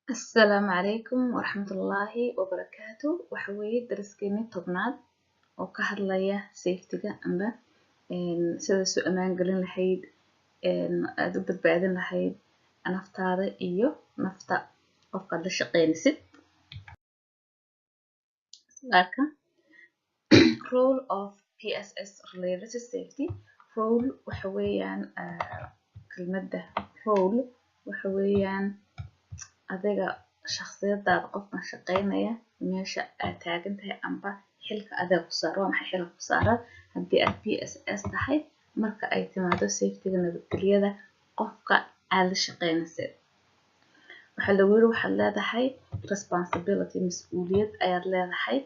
السلام عليكم ورحمة الله وبركاته. وحوي درسكيني طبناد oo ka hadlaya safety-ga amba sida soo amaan galin lahayd aad u badbaadin lahayd naftaada iyo nafta qofka la shaqeynaysid. Marka role of PSS related to safety. Role waxa weeyaan kelmadda role waxa weeyaan adiga shakhsiyadaada qofka shaqeynaya meesha aad taagan tahay amba xilka adiga ku saaran maxay xilka ku saaran haddii aad PSS tahay marka ay timaado safety-ga nabadgelyada qofka aad la shaqeynaysid waxaa lagu yiri waxaad leedahay responsibility mas'uuliyad ayaad leedahay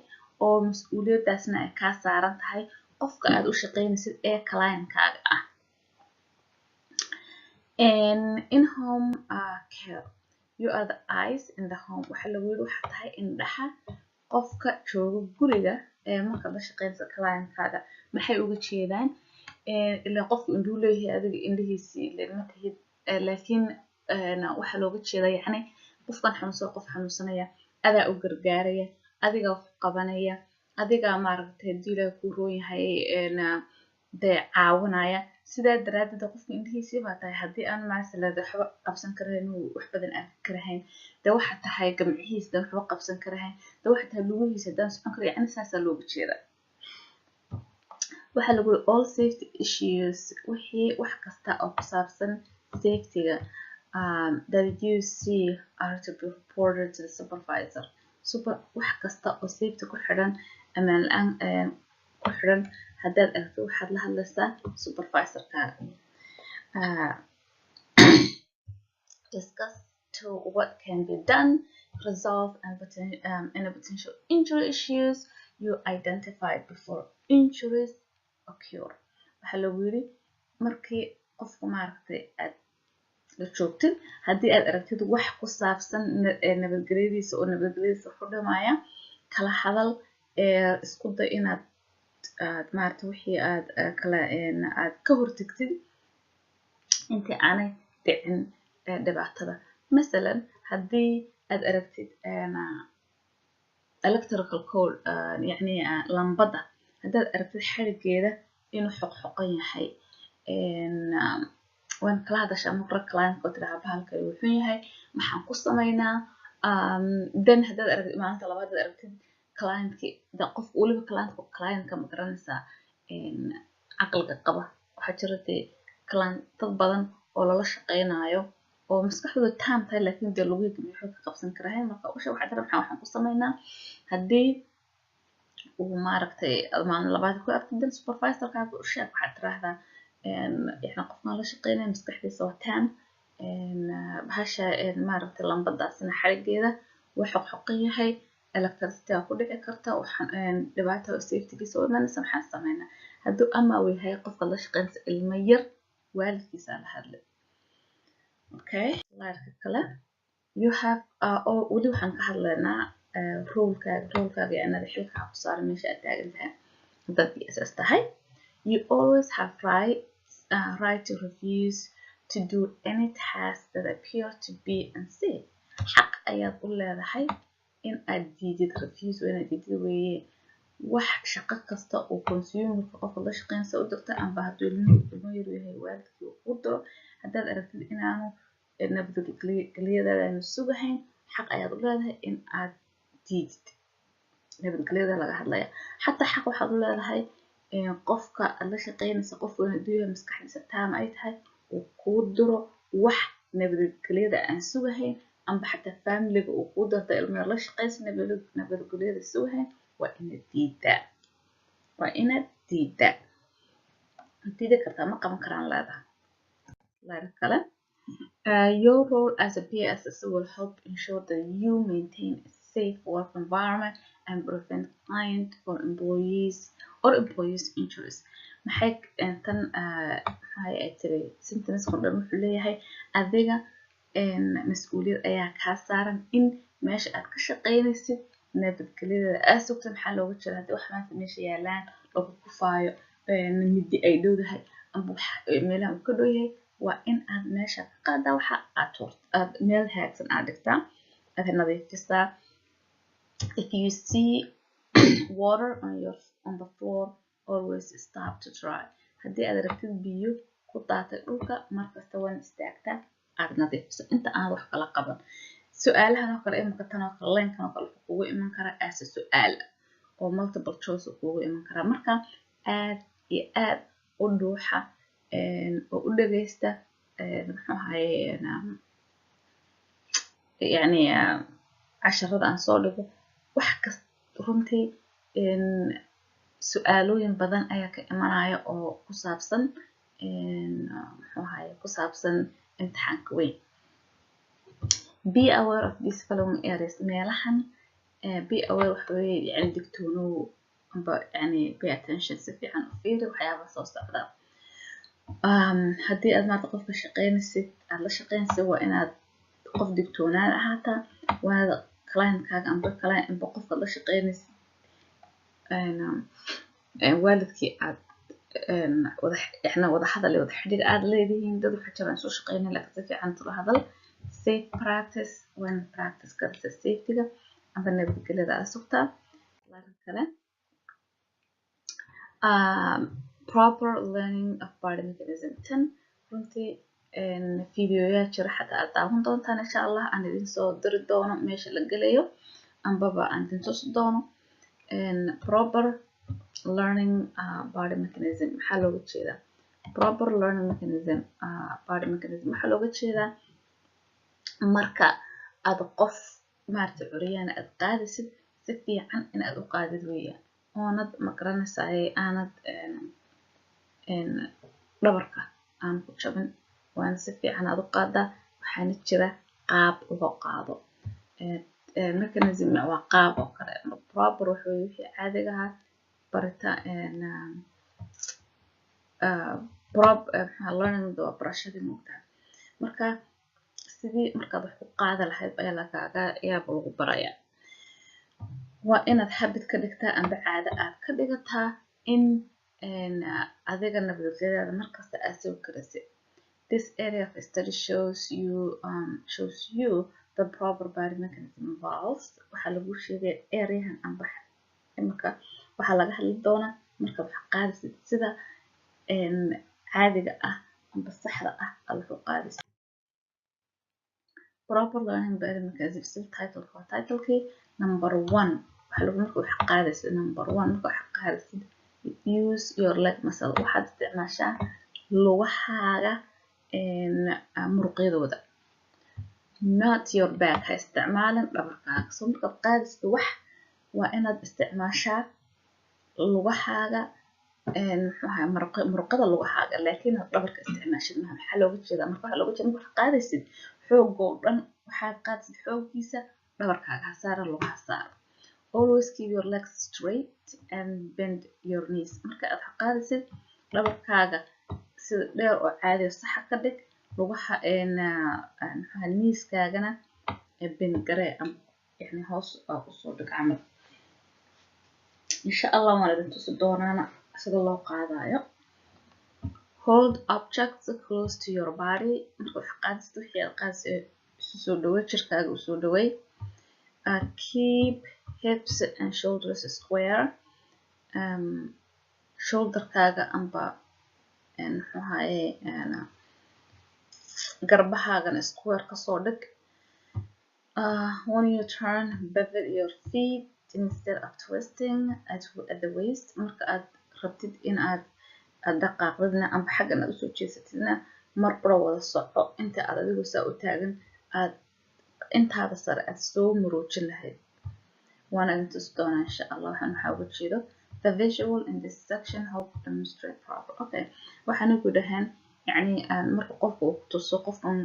oo mas'uuliyadaasna ay kaa saaran tahay qofka aad u shaqeynaysid ee client-kaaga ah. In home care you are the eyes in the home waxa lagu yiri waxa tahay indhaha qofka jooga guriga ee marka la shaqeynaysa client-kaaga maxay uga jeedaan ilaa qofku indhuu leeyahay adiga indhihiisii lama tahid laakiin waxa looga jeedaa yacni qofkan xanuunsan qof xanuunsanaya adaa u gargaaraya adiga wax qabanaya adiga maaragtay hadii la ku roon yahay dee caawinaya sidaa daraaddeed qofka indhihiisii baa tahay haddii aan maasalaad waxba qabsan karayn wax badan aan karahayn dee waxa tahay gamcihiisa dee waxba qabsan karahayn dee waxa tahay lugihiisa daan socon kara yacni saasaa looga jeedaa. waxa lagu all safety issues wixii wax kasta oo ku saabsan safety-ga that you see are to be reported to the supervisor. wax kasta oo safety ku xidhan amaan la'aan ku xidhan haddaad aragto waxaad la hadlaysaa supervisor-kaaga. Discuss to what can be done, resolve any potential injury issues you identified before injuries occur. waxaa lagu yiri markii qofku maaragtay aad la joogtid haddii aad aragtid wax ku saabsan nabadgelyadiisa oo nabadgelyadiisa ku dhimaya kala hadal isku day inaad maaragtay wixii aad kala aad ka hortagtid intii aanay dhicin dhibaatada. Masalan haddii aad aragtid electrical code yacni lambada haddaad aragtid xarigeeda inuu xoqxoqan yahay waan kala hadashaa marka client oo tiraahdo bahalkay wuxuu yahay maxaan ku sameynaa dan haddaad aragtid maalinta labaad aad aragtid client-ki qof waliba client-ka ma garanaysaa caqliga qaba waxaa jira dee dad badan oo lala shaqeynayo oo maskaxdooda taam tahay laakiin dee lugihiisa waxba ka qabsan karahayn marka waxaad rabtaa waxaan ku sameynaa haddii uu maaragtay maalin labaad ku aragtid dan supervisor-kaaga u sheeg waxaad tiraahdaa يعني qofkan la shaqeynaya maskaxdiisa waa taam bahasha maaragtay lambadaasina xarigeeda wax xoqxoqan yahay electricity ku dhici karta waxaan dhibaato safety-giisa oo imanaysa maxaan sameynaa hadduu ama uu yahay qofka la shaqeynaysa ilmo yar waalidkiisa la hadlay. Okay laarka kale you have wali waxaan ka hadlaynaa role-kaaga yacni xilka ku saaran meesha aad taagan tahay haddaad PSS tahay. You always have right to refuse to do any task that appear to be unsafe. xaq ayaad u leedahay in aad diidid refuse waa inaad diidid weeye wax shaqo kasta oo consumer-ka qofka la shaqeynaysa u dirta amba hadduu ilmo yar yahay waalidkii u diro haddaad aragtid inaanu nabadgelyadaada aanu sugahayn xaq ayaad u leedahay in aad diidid nabadgelyada laga hadlaya xataa xaq waxaad u leedahay qofka aad la shaqeynaysa qof weyn hadduu yahay maskaxdiisa taam ay tahay uu kuu diro wax nabadgelyada aan sugahayn amba xataa familiga uu kuu dirta ilmo la shaqeysa nabadgelyada sugahayn waa inaad diidaa diidi kartaa ma qaban karaan leedahay kale. Your role as a PSS will help ensure that you maintain a safe work environment and prevent client or employees injuries. maxay tan maxay tiri sentence-ku dhan wuxuu leeyahay adiga mas'uuliyad ayaa kaa saaran in meesha aad ka shaqeynaysid nabadgelyada aad sugtid maxaa looga jeedaa haddii wax maanta meesha yaalaan lagu kufaayo midi ay dhowdahay amba meelaha uu ka dhow yahay waa in aad meesha ka qaadaa waxa aad meel hagaagsan aad dhigtaa aad nadiifisaa. If you see water on the floor, always stop to dry. haddii aad aragtid biyo ku daatay dhulka, markasta waan istaagtaa aad nadiifiso inta aan wax kala qaban. su-aalahan oo kale imika tan oo kale leenkan oo kale wuxuu kugu iman karaa as su-aal oo multiple choice kugu iman karaa. marka aad iyo aad u dhuuxa oo u dhageysta muxuu ahaye yani casharada aan soo dhigo. wax kasta runtii su-aalooyin badan ayaa ka imanaya oo ku saabsan muxuu ahaye ku saabsan imtixaanka weyn. be aware of these following areas. meelahan be aware waxa weeye yani digtoonow amba yani pay attention, si fiican u fiiri waxyaabaha soo socda. haddii aad maanta qofka shaqeynaysid aad la shaqeynaysid waa inaad qof digtoonaan ahaataa. waana clientkaaga amba qofka la shaqeynaysid waalidkii aad wada hadal iyo wada xidhiir aad leedihiin. dad waxa jiraan soo shaqeynaya laakiin si fiican tula hadal. safe practice, when practice karta safetyga amba nabadgelyada aad sugtaa. lakin kale proper learning of body mechanism. tan runtii videoyaa jira xataa aad daawan doontaan insha allah. aan idin soo diri doono meesha la gelayo ambaba aan idin tusi doono. proper learning body mechanism maxaa looga jeedaa? proper learning mechanism body mechanism waxaa looga jeedaa marka aad qof maarta curyaana aad qaadisid si fiican in aad u qaadid weeyaan, oonad maqranaysaay aanad dhabarka aan ku jabin, waana si fiican aad u qaadaa. waxaana jira qaab loo qaado. mechanism waa qaab oo kale. proper waxa weeye wixii caadiga ahaa learning waa barashadii moogtaa. marka sidii markaad wax u qaada lahayd ayaa lagaaga yaaba lagu barayaa. waa inaad habit ka dhigtaa amba caado aad ka dhigataa in adiga nabadgelyadaada markasta aad soo karasid. this area of study shows you the proper body mechanism involves. waxaa lagu sheegay areahan amba imika waxaa laga hadli doonaa marka wax qaadisid sida caadiga ah amba saxda ah aad wax u qaadisid. proper learning body mechanism subtitle for titlekii number 1 waxa lagu marka wax qaadisid. number 1 marka wax qaadisid use your leg muscle. waxaad isticmaashaa lugahaaga muruqyadooda, not your back. ha isticmaalin dhabarkaaga. so markaad qaadisid wax waa inaad isticmaashaa lugahaaga muxuu ahaa muruqada lugahaaga, laakiin dhabarka isticmaashid maaha. maxaa looga jeedaa? marka waxaa looga jeeda marka wax qaadisid xoogoo dhan waxaad qaadisid xooggiisa dhabarkaaga ha saara, lugaha saara. always keep your legs straight and bend your knees. marka aad wax qaadisid dhabarkaaga sida dheer oo caadi saxa ka dhig, lugaha kneeskaagana bend garee yani hoos usoo dhig camal. insha allah waan idin tusi doonaana sida loo qaadayo. hold objects close to your body. marka wax qaadisid wixii aad qaadisid isu soo dhawey, jirkaaga u soo dhawey. keep hips and shoulders square. shoulderkaaga amba muxuu ahaye garbahaagana square kasoo dhig. when you turn pivot your feet instead of twisting at the waist. marka aad rabtid in aad dhaqaaqdidna amba xaggan aad usoo jeesatidna mar baro wada soco inta aad adigu saa u taagan aad intaada sare aad soo muruujin lahayd. waana idin tusi doonaa insha allah waxaan waxaa uga jeedo. the visual in this section help demonstrate proper. okay waxaana ku dhahaan yani marka qofka uu tuso qofkan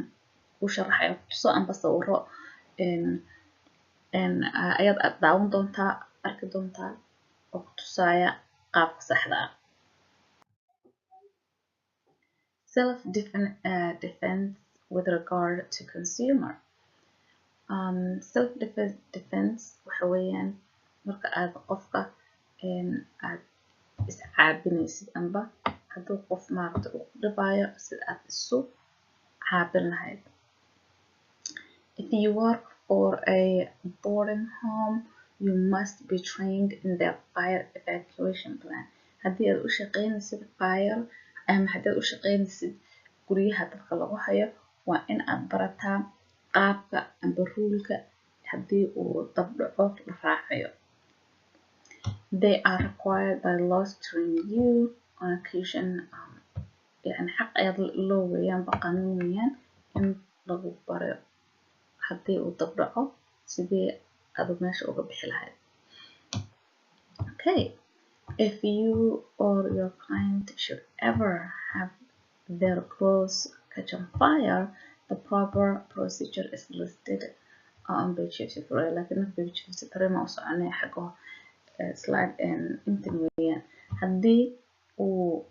ku sharaxayo tuso amba sawiro ayaad aad daawan doontaa arki doontaa oo ku tusaya qaabka saxda ah. self defense with regard to consumer. self defense waxa weeyaan marka aad qofka aad iscaabinaysid amba hadduu qof maaragta uu ku dhibaayo sida aad isu caabin lahayd. if you work or a boarding home, you must be trained in the fire evacuation plan. haddii aad u shaqaynaysid fire ama haddii aad u shaqaynaysid guryaha dadka lagu hayo waa in aad barataa qaabka amba ruulka haddii uu dab dhaco la raacayo. They are required by laws to train you on occasion. يعني xaq ayaad loo weeyaan baqanuun weeyaan in lagu baro haddii uu dab dhaco sidee aad meesha uga bixi lahayd. Okay, if you or your client should ever have their clothes catch on fire, the proper procedure is listed on page 53. لكن page 53 ما وصلنا حقه slide intan weeyaan. haddii uu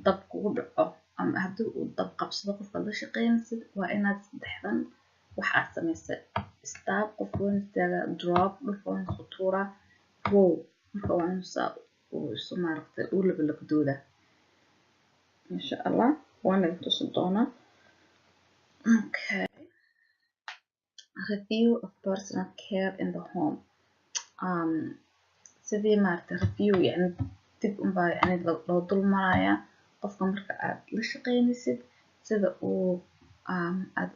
dab kugu dhaco ama haddii uu dab qabsado qofka la shaqaynaysid waa inaad saddexdan wax aad samaysay. Stop, qof waan istaagaa, drop, dhulka waan isku tuuraa, roll, marka waa inuu saa uu isu maaragtay uu labalabdooda. insha allah waan idin tusi doonaa. Okay, review of personal care in the home. sidii maaragtay review yani dib unbaa yani loo dul marayaa qofka marka aad la shaqaynaysid sida uu aad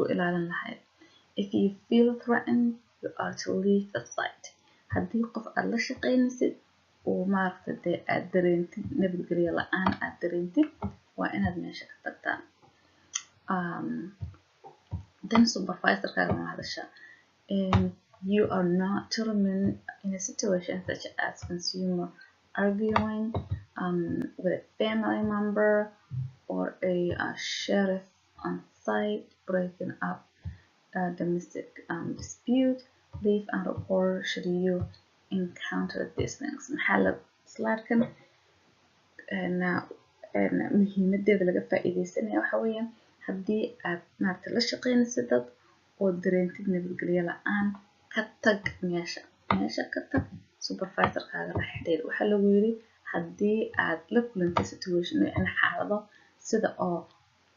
u ilaalin lahayd. If you feel threatened, you are to leave the site. haddii qof aad la shaqaynaysid uu maaragtay dee aad dareentid nabadgelyo la-aan aad dareentid waa inaad meesha ka tagtaan. then supervisorkaaga ma hadashaa. You are not to remain in a situation such as consumer arguing with a family member or a sheriff on site, breaking up a domestic dispute. Leave and report should you encounter these things. maxaa slide-kan muhiimadeeda laga faa'iidaysanaya waxa weeyaan haddii aad maaragtay la shaqaynaysid dad oo dareentid nabadgelyo la-aan ka tag meesha ka tag supervisorkaaga la xidhiidh. waxaa lagu yiri haddii aad la kulantay situation yani xaalado sida oo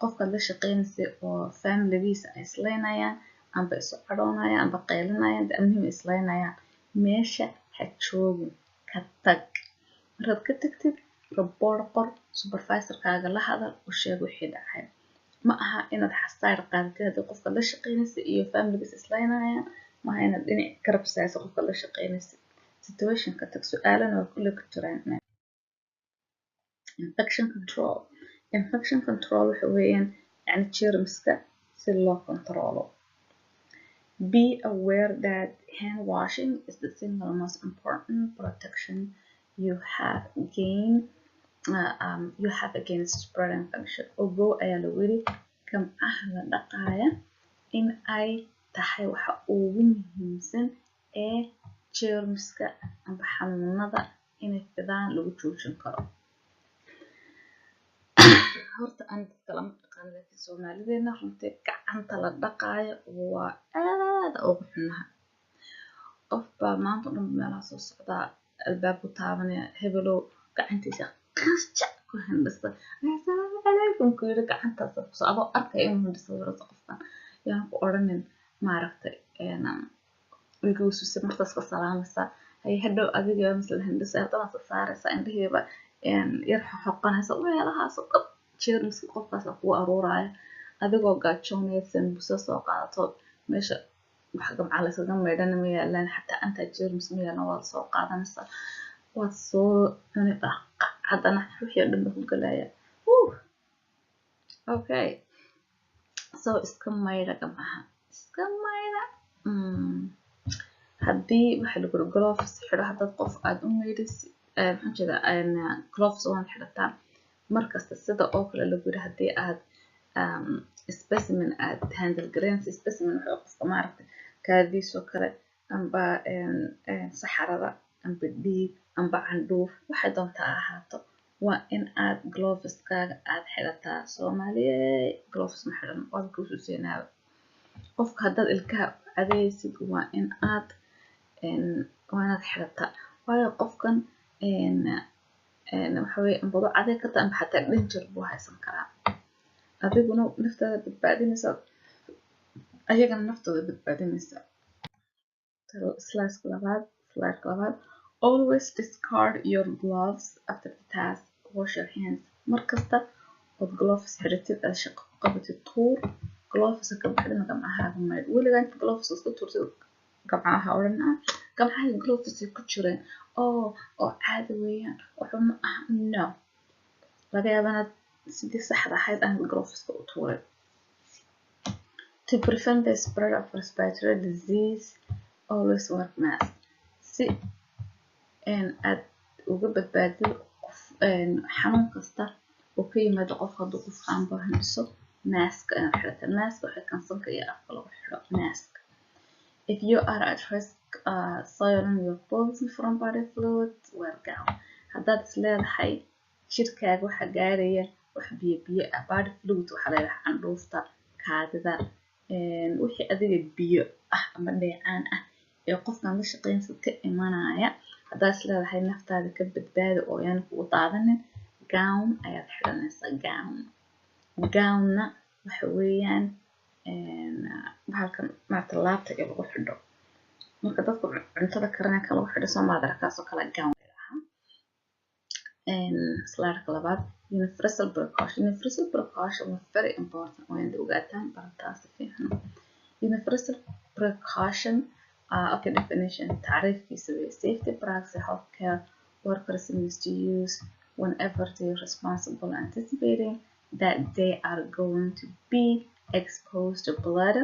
qofkaad la shaqaynaysay oo familigiisa ay islaynayaan amba isu cadhoonayaan amba qaylinayaan muhiim islaynayaan meesha ha joogin ka tag. markaad ka tagtid report qor supervisorkaaga la hadal u sheeg wixii dhacay. ma aha inaad xasaar qaadatid haddii qofka la shaqaynaysa iyo familigiisa islaynayaan maaha inaad dhinac ka rabsayso qofka la shaqaynaysa. situation ka tag su-aalana waa kulle ku jiraan. infection control waxa weeyaan yani germska si loo controlo. Be aware that hand washing is the single most important protection you have against spread infection. ogow ayaa lagu yiri gamcaha la dhaqaaya in ay tahay waxa ugu muhiimsan ee germska amba xanuunada inay fidaan lagu joojin karo. horta aan dadka lama dhaqaan laakiin soomaalideena runtii gacanta la dhaqaayo waa aad ugu xunaha. qof baa maanta dhan meelaha soo socdaa albaabku taabanaya hebelow gacantiisa qasjac ku hindhista assalaamu calaykum ku yiri gacantaas ku adoo arkay inuu hindhisto warasa qofkan yaan ku odhanin maaragtay wiilkuusuuse markaas ka salaamaysa hay hadhow adiga misla hindhisa haddana saaraysa indhaheeba yar xoqonaysa meelahaas oo dhan germska qofkaas kugu aruuraya adigoo gaajoonaysan buso soo qaadato meesha wax gamca la iskaga maydhana ma yaalaan xataa anta germs ma yaalan waad soo qaadanaysaa waad soo cuni haddana wixii oo dhan baa ku galaya. okay so iska maydha gamcaha iska maydha. haddii waxa lagu yiri gloves xidho haddaad qof aad u maydhaysid maxaan jeedaa gloves waan xidhataa markasta sida oo kale lagu yiri haddii aad specimen aad handle garaynaysid specimen wuxuu qofka maaragtay kaadiisoo kale amba saxarada amba dhiig amba candhuuf waxay doontaa ahaato waa in aad gloveskaaga aad xidhataa. soomaaliye gloves ma xidhan waad ku suuseenaaba. qofka haddaad ilkaha cadaysid waa in aad xidhataa waayo qofkan waxa weeye ambado caday ka tahay amba xataa danger buu haysan karaa. adiguna naftaada badbaadinaysa ayagana naftooda badbaadinaysa. slide labaad always discard your gloves after the task, wash your hands. Markasta ood gloves xidhatid aad shaqo ku qabatid tuur gloves ka baxdina gamcahaaga maydh. weligaa inta gloves iska tuurtid gamcaha odhan gamcaha gloves ku jireen oo caadi weeyaan waxba ma aha. No, laga yaabaa inaad sidii saxda ahayd aan gloveska u tuurin. To prevent the spread of respiratory disease, always wear mask. Si aad uga badbaadido xanuun kasta oo ka yimaado qof hadduu qof xanuunba hindhiso, mask inaad xidhata. mask waxay sanka iyo afka lagu xidho. mask. If you are at risk soiling your clothes from body fluids, wear gown. haddaad is leedahay jirkaaga waxa gaaraya wax biyo ah. body fluid waxaa la yidhaha candhuufta, kaadida, wixii adiga biyo ah ama dheecaan ah ee qofkan la shaqeynaysa ka imanaya. haddaad is leedahay naftaada ka badbaadi oo yaan kugu daadanin, gown ayaad xidhanaysaa. gownna waxa weeyaan bahalkan maarata laabta ee lagu xidho marka dadka cuntada karinayka lagu xidho Soomaali kaasoo kale gown slide labaad universal precaution. Universal precaution was very important when the ogaataan barantaas fiican. Universal precaution okay, definition taariifkiisa way safety products healthcare workers need to use whenever they are responsible anticipating that they are going to be exposed to blood,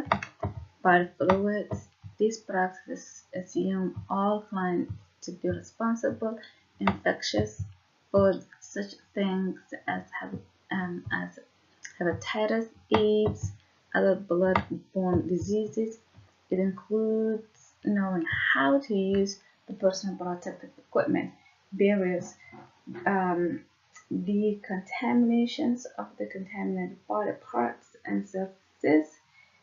body fluids. These practices assume all clients to be responsible infectious for such things as hepatitis, AIDS, other blood-borne diseases. It includes knowing how to use the personal protective equipment, barriers, decontaminations of the contaminated body parts and surfaces,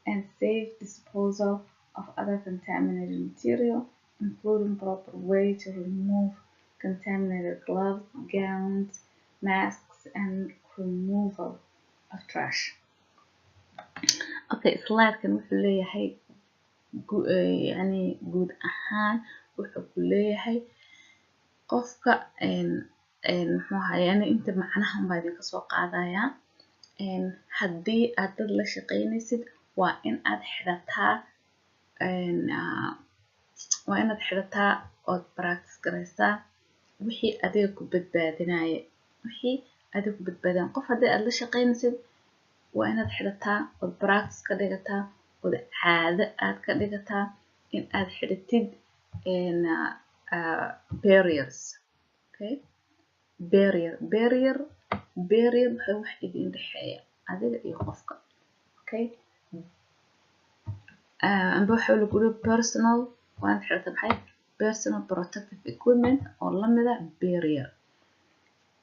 and safe disposal of other contaminated material, including proper way to remove contaminated gloves, gowns, masks, and removal of trash. Okay, slide-kan wuxuu leeyahay yani guud ahaan wuxuu ku leeyahay qofka muxuu ahaay yani inta macnahan baa idinka soo qaadaya. haddii aad dad la shaqeynaysid waa in aad xidhataa ood practice garaysaa wixii adiga ku badbaadinaya. qof haddii aad la shaqeynaysid waa inaad xidhataa ood practice ka dhigataa ood caado aad ka dhigataa in aad xidhatid barriers. Okay, barrier waxay wax idin dhexeeya adiga iyo qofka. Okay, amba waxa lagu leeyahay personal waa inaad xidhataa maxay personal protective equipment oo la mid ah barrier.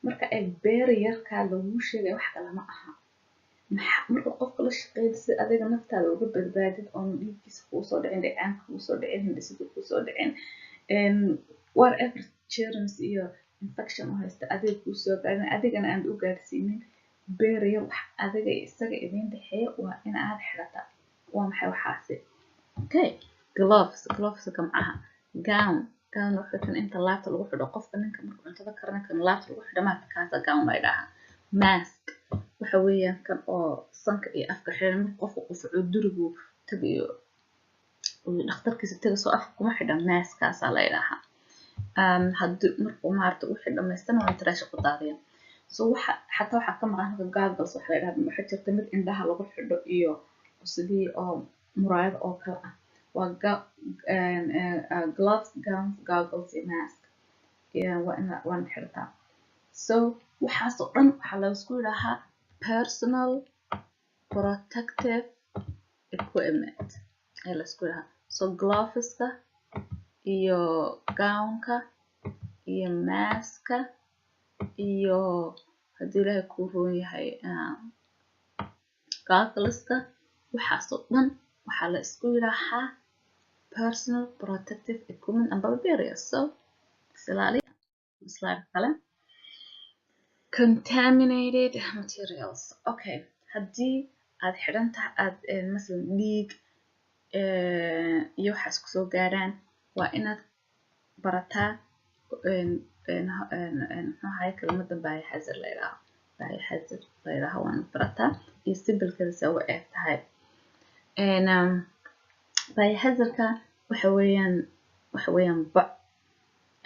marka ay barrier-ka lagu sheegay wax kale ma aha. marka qofka la shaqeynaysa adiga naftaada uga badbaadid oo dhiiggiisa kuu soo dhicin, dheecaanka kuu soo dhicin, hindhisada kuu soo dhicin, whatever germs iyo infection oo haysta adiga kuu soo gaadhin adigana aan u gaadhsiinin. barrier wax adiga isaga idin dhexeeya waa in aad xidhataa. waa maxay waxaasi? Okay, gloves gamcaha. gown wuxuu kan inta laabta lagu xidho qofka ninka markuu cuntada karinayo kan laabta lagu xidho maanta kaasa gown la yidhaahaa. mask waxa weeyaan kan oo sanka iyo afka xiran marka qofka qufaco durigu tagayo dhakhtarkiisa tagasoo afka kuma xidhan maskaasaa la yidhaahaa. haddii markuu maarata wixii dhamaystana waa trash ku daadiyaan. so xataa waxaa ka maqan goggles waxa la yidhahdaa waxa jirta mid indhaha lagu xidho iyo sidii oo muraayad oo kale ah. waa gloves, gowns, goggles iyo mask waa in xidhataa. so waxaasoo dhan waxaa la isku yidhaahaa personal protective equipment ee la isku yidhaahaa. so gloveska iyo gownka iyo maska iyo haddii ilaahay kuu roon yahay goggleska waxaasoo dhan waxaa la isku yidhaahaa personal protective equipment amba barriers. so isilaaliya. slide kale contaminated materials. okay, haddii aad xidhan tahay aad masalan dhiig iyo waxa isku soo gaaraan waa inaad barataa muxuu ahaay kelmadda biohazard la yidhaaho biohazard la yidhaaho waan barataa iyo symbolkeeda se u eg tahay biohazardka waxa weeyaan bac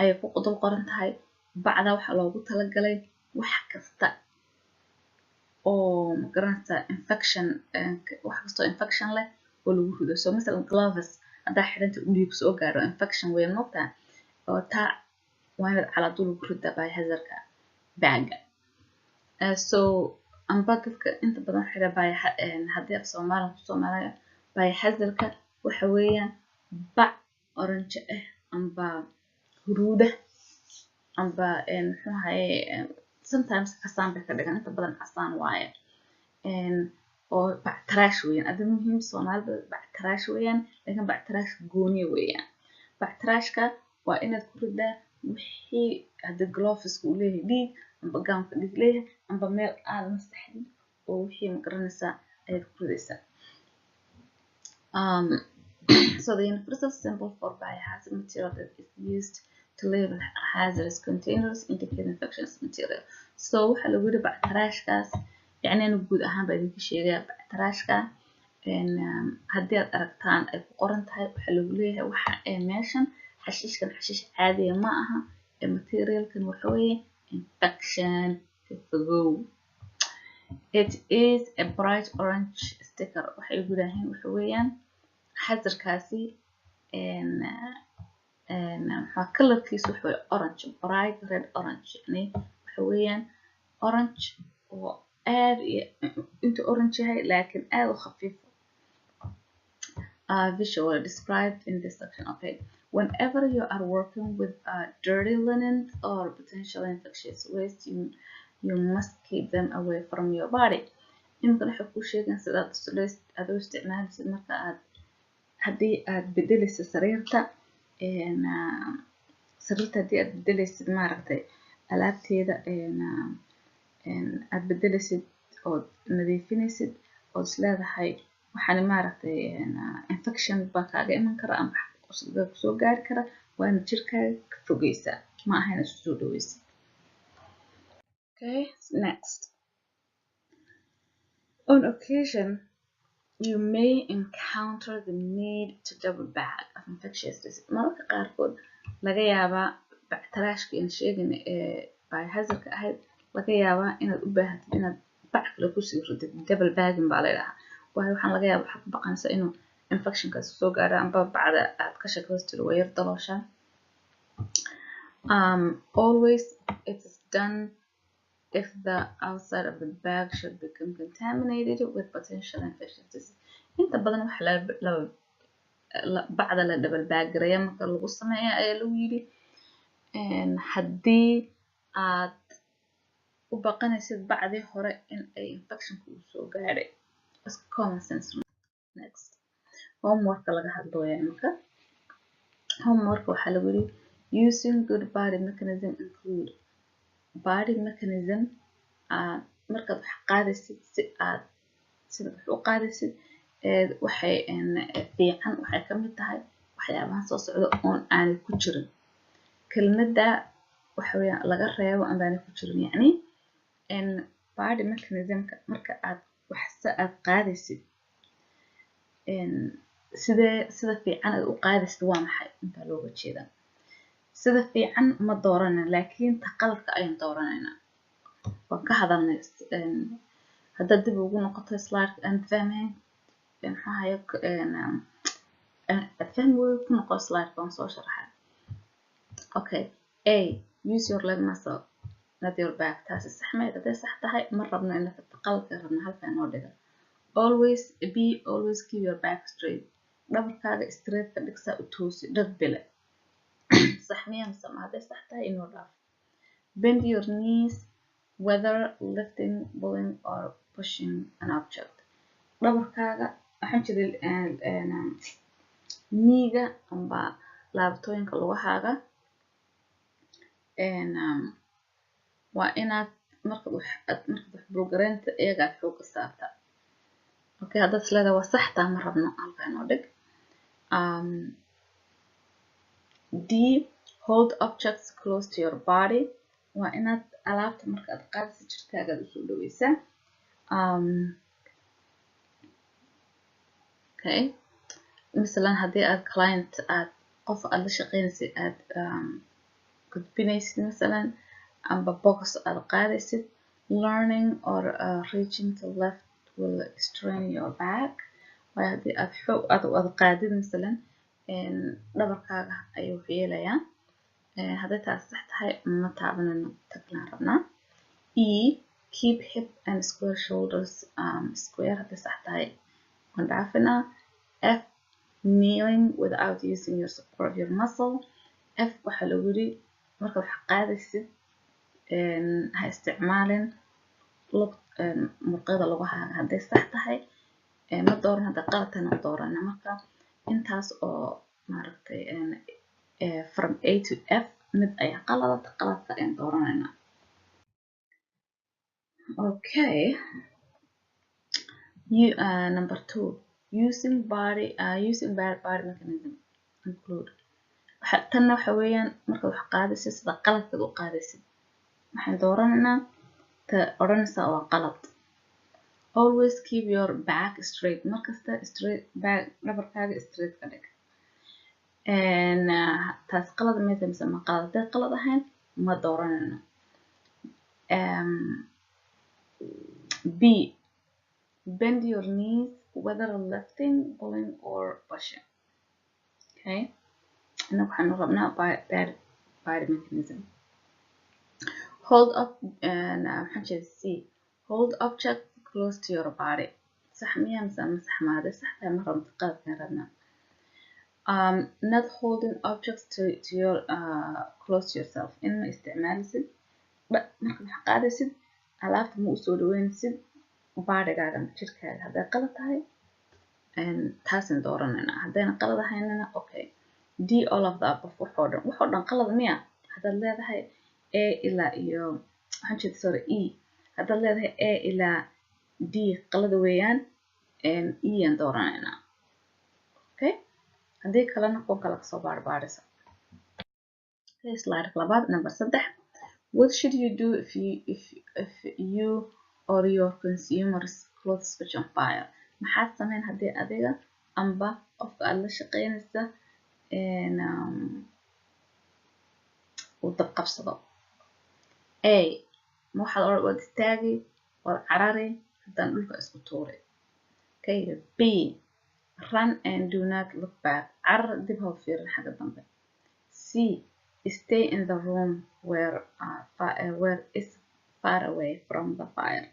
ayay ku dul qoran tahay bacda waxaa loogu talagalay wax kasta oo magaranaysaa infection wax kastoo infection leh oo lagu rido so masalan gloves haddaa xidhanta dhiig soo gaaro infection weyn moogtaa oo taa waa inaad calaadu lagu ridaa biohazardka baaga so amba dadka inta badan xidha haddii af soomaaliya ku soomaaliya biohazardka waxa weeyaan bac orange ah amba huruuda amba muxuu ahaye sometimes casaan bay ka dhigan inta badan casaan waaye oo bac taraash weeyaan ada muhiim soomaalida bac taraash weeyaan laakiin bac taraash gooniya weeyaan bac taraashka waa inaad ku ridaa wixii hadda gloveska uu leeyahay dhiig amba gownka dhiig leeyahay amba meel aad masaxdin oo wixii magaranaysaa ayaad ku ridaysaa so the universal symbol for biohazard material that is used to label hazardous containers indicate infectious material so waxa lagu yiri bac taraashkaas yacni guud ahaan baa idinka sheegaya bac taraashka haddii aad aragtaan ay ku qoran tahay waxa lagu leeyahay waxa meeshan xashiishkan xashiish caadiya ma aha materialkan waxa weeye infection fogow it is a bright orange sticker waxay gudahaan waxa weeyaan hazardkaasi colorkiisu waxa weeye orange bright red orange yani waxa weeyaan orange oo aad inta orange yahay laakiin aad u khafiif visual described in this section okay whenever you are working with dirty linen or potentially infectious waste you must keep them away from your body imkan waxa ku sheegan sidaad u isticmaalaysid marka aad haddii aad bedelaysid sariirta haddii aad bedelaysid maaragtay alaabteeda aad bedelaysid ood nadiifinaysid ood isleedahay waxaana maaragtay infection baa kaaga iman kara ama baa kusoo gaari kara waana jirkaaga ka fogeysaa ma aha inaad isku soo dhaweysid okay next on occasion you may encounter the need to double bag of infectious disease mararka qaarkood laga yaabaa bactaraashka in sheegin biohazardka ahayd laga yaabaa inaad u baahatid inaad bac kale kusii ridid double bagging baa la yidhahaa waayo waxaan laga yaabaa waxaad ku baqanaysaa inuu infectionkaas soo gaaro amba bacda aad ka shaqaystiro waa yar daloosha always it is done if the outside of the bag should become contaminated with potential infectious disease inta badan waxa bacda la double bag gareeya marka lagu sameeyo ayaa lagu yidhi haddii aad u baqanaysid bacdii hore in ay infectionka uu soo gaadhay common sense next homework laga hadlooya imika homework waxaa lagu yidhi using good body mechanism include body mechanism markaad wax qaadaysid si aad sida wax u qaadaysid waxay fiican waxay ka mid tahay waxyaabaha soo socda oon aanay ku jirin kelmadda waxa weeyaan laga reebo aan aanay ku jirin yacni body mechanismka marka aad wax aad qaadaysid sida fiican aad u qaadaysid waa maxay inta looga jeedaa sida fiican ma dooranayna laakiin taqalka ayaan dooranaynaa waan ka hadalnay haddaad dib ugu noqoto slide aan fahmayn maxaa hayo fahmi way ku noqo slide baan soo sharaxay okay a use your leg muscle not your back taasi sax meed hadday sax tahay ma rabno in taqalka rabno halka inoo dhiga always keep your back straight dhabarkaaga straight ka dhigsaa u toosi dhag bile sax miya mise ma hadday sax tahay inoo dhaaf bend your knees whether lifting pulling or pushing an object dhabarkaaga waxaan jiray niiga amba laabtooyinka lugahaaga waa inaad markaad wax bulgareynta iyaga aad xooga saarta okay haddaad isleedahay waa saxtaa ma rabno halka inoo dhig D, hold objects close to your body. waa inaad alaabta marka aad qaadaysa jirkaaga aad usoo dhaweysaa. Okay, مثلا haddii aad client aad qof aad la shaqeynaysid aad gudbinaysid مثلا amba box aad qaadaysid, learning or reaching to left will strain your back. waayo haddii aad xoog aad qaadid مثلا dhabarkaaga ayuu yeelayaa. hadday taas sax tahay ma taabanayno taglaan rabnaa. E, keep hip and square shoulders square hadday sax tahay waan dhaafinaa. F, kneeling without using your support your muscle. F waxaa lagu yiri markaad wax qaadaysid ha isticmaalin murqada lugahaaga. hadday sax tahay ma dooran, hadday qalad tahayna ma doorana. marka intaas oo maaragtay from A to F mid ayaa qaladata, qaladka ayaan dooranayna. Okay, number 2, using body mechanism include. tanna waxa weeyaan markaad wax qaadaysid sida qaladkaad u qaadaysid waxaan dooranaynaa ta odhanaysa waa qalad. Always keep your back straight. markasta straight back dhabarkaaga straight ka dhig. taas qalad meesha mise ma qalad. hadday qalad ahayn ma dooranayno. B, bend your knees whether lifting, pulling or pushing. Okay, inna waxaanu rabnaa body mechanism. Hold up maxaan jeeda C, hold object close to your body. sax miya mise ma sax ma? hadday sax tahay ma rabno qaladkaan rabnaa. Not holding objects to your close to yourself. in ma isticmaalisid markaad wax qaadaysid alaabta ma usoo dhaweynaysid baadhigaaga ama jirkaaga. hadday qalad tahay taasin dooranayna. haddayna qalad ahaynana okay. D, all of the above. waxoo dhan qalad miya? haddaad leedahay A ilaa iyo waxaan jeeda sorry E, haddaad leedahay A ilaa D qalada weeyaan E aan dooranaynaa. okay, haddii kalena kuwa kale kasoo baarbaaraysa. okay, slide labaad number 3. What should you do if you or your consumers clothes switch on fire? maxaad sameyn haddii adiga amba qofka aad la shaqeynaysa uu dab qabsado? A, waxaad waad istaagi, waad carari, haddana dhulka isku tuuri. okay, B, run and do not look back. carar dib ha u fiirin xagga dambe. C, stay in the room where is far away from the fire.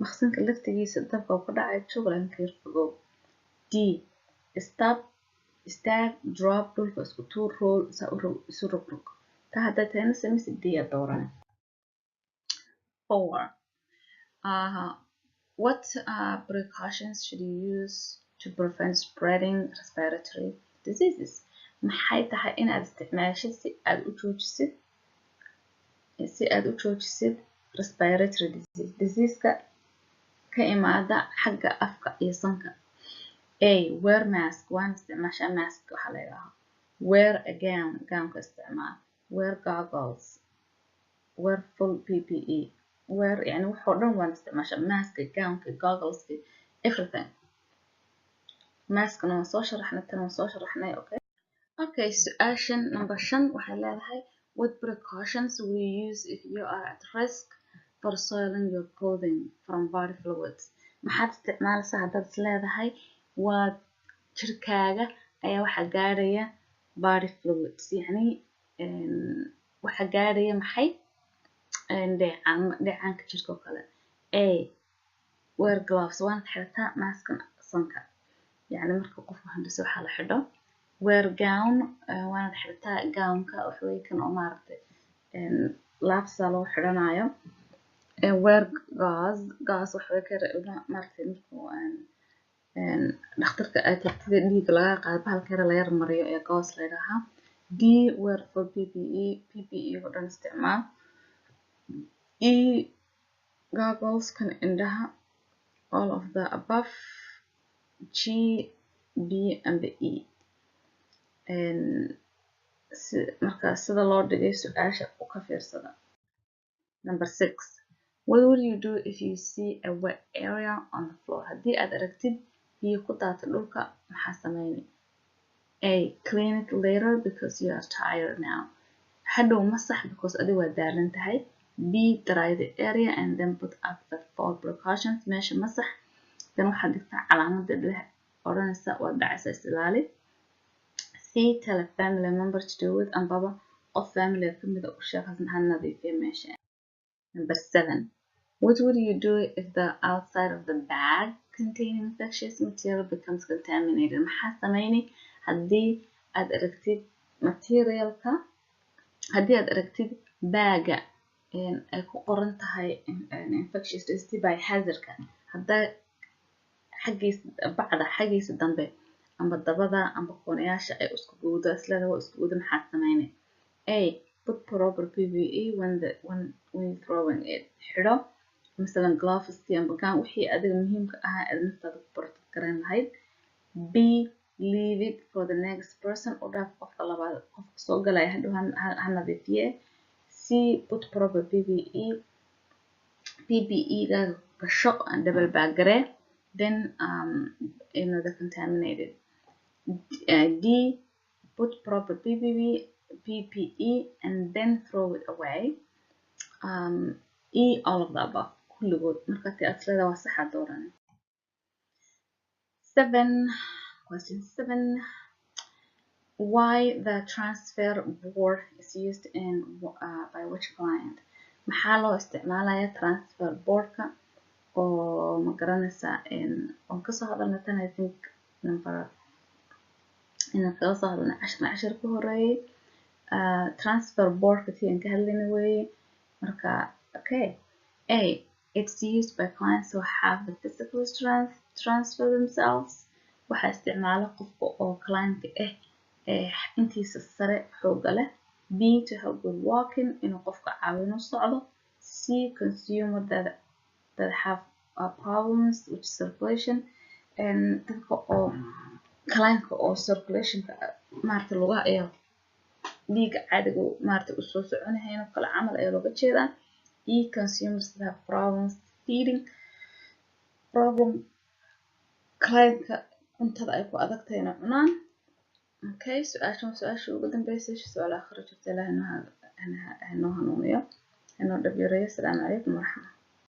maqsinka laftigiisa dabka uu ka dhacay juglan ka yar fogow. D, istaag, drop, dhulka isku tuur, roll, isu rogrog. ta hadday tahayna samaysa D aa dooran. 4, what precautions should you use to prevent spreading respiratory diseases? maxay tahay inaad isticmaashid si aad u joojisid respiratory diseaseka ka imaada xagga afka iyo sanka? A, wear mask. waan isticmaashaa mask waxaa la yidhaahaa. wear a gown. gownka isticmaal. wear goggles. wear full PPE. wear yani waxoo dhan waan isticmaashaa. maska, gownka, goggleska, everything. maskana waan soo sharaxnay, tan waan soo sharaxnay. okay, su-aashan number 5 waxay leedahay what precautions will you use if you are at risk for soiling your clothing from body fluids? maxaad isticmaalaysaa haddaad is leedahay waad jirkaaga ayaa waxa gaaraya body fluids, yani waxa gaaraya maxay dheecaanka jirka oo kale. A, wear gloves. waanad xirataa maskan sanka, yani marka qofku handhiso waxaa la xidho. wear gown. waanad xirataa gownka waxaweye kan oo maaragtay laabsa loo xidhanayo. wear gauze waxaweye ka maaragtay markuu dhakhtarka aad tagtida dhiiga laga qaado bahalka yar la yar mariyo ee gauze la yidhaahaa. D, wear for PPE. PPE oo dhan isticmaal. E, goggles kan indhaha. all of the above. G, B and the E. marka sida loo dhigay su-aasha u ka fiirsada. Number 6. What will you do if you see a wet area on the floor? Haddii aad aragtid biyo ku daata dhulka, maxaa sameynay? A. Clean it later because you are tired now. Hadhow masax because adigu waa daalan tahay. B. Dry the area and then put up the fall precautions. Meesha masax, dan waxaad dhigtaa calaamada leh odhanaysa waad dhacaysa is ilaali. C. Tell a family member to do it. Ambaba qof family ka mid ah u sheeg ha nadiifiyo meesha. Number 7. What would you do if the outside of the bag containing infectious material becomes contaminated? Maxaa sameynay haddii aad aragtid materialka, haddii aad aragtid baaga ay ku qoran tahay infectious disease by hazardka, haddaa bacda xaggiisa dambe amba dabada amba koonayaasha ay isku guudo islada waa isku guudo, maxaa sameynay? A. Put proper PPE when throwing it. Xidho masalan gloveski amba gaan wixii adiga muhiimka ahaa aad naftaada ku protect garan lahayd. B. Leave it for the next person. U dhaaf qofka labaad, qofka soo galaya hadhow ha nadiifiye. C. Put proper PPE ga gasho and double bag garee, then the contaminated. D. Put proper PPE and then throw it away. E. All of the above. kulligood marka tii aslada waa sax dooran. 7. Question 7. Why the transfer board is used in by which client? Maxaa loo isticmaalaya transfer boardka oo ma garanaysaa on kasoo hadalna tan I think number inaan kala soo hadalna 10 ka horeeyay. Transfer boardka tii aan ka hadlayna weeye. Marka okay. A. It's used by clients who have the physical strength to transfer themselves. Waxaa isticmaala qofka oo client intiisa sare xooga leh. B. To help with walking, inuu qofka caawino socdo. C. Consumer that have problems with circulation, dadka oo clientka oo circulationka maarta lugaha iyo dhiiga caadiga maarta u soo soconahayn oo kala camal ayaa looga jeedaa. E. Consumers that have problems feeding, clientka cuntada ay ku adag tahay inay cunaan. Okay, su-aasha ugu dambeysay su-aalaha akhri jirta ilaahay noo hanuuniyo inoo dhab yareeyo. Asalaamu calaykum waraxmatullahi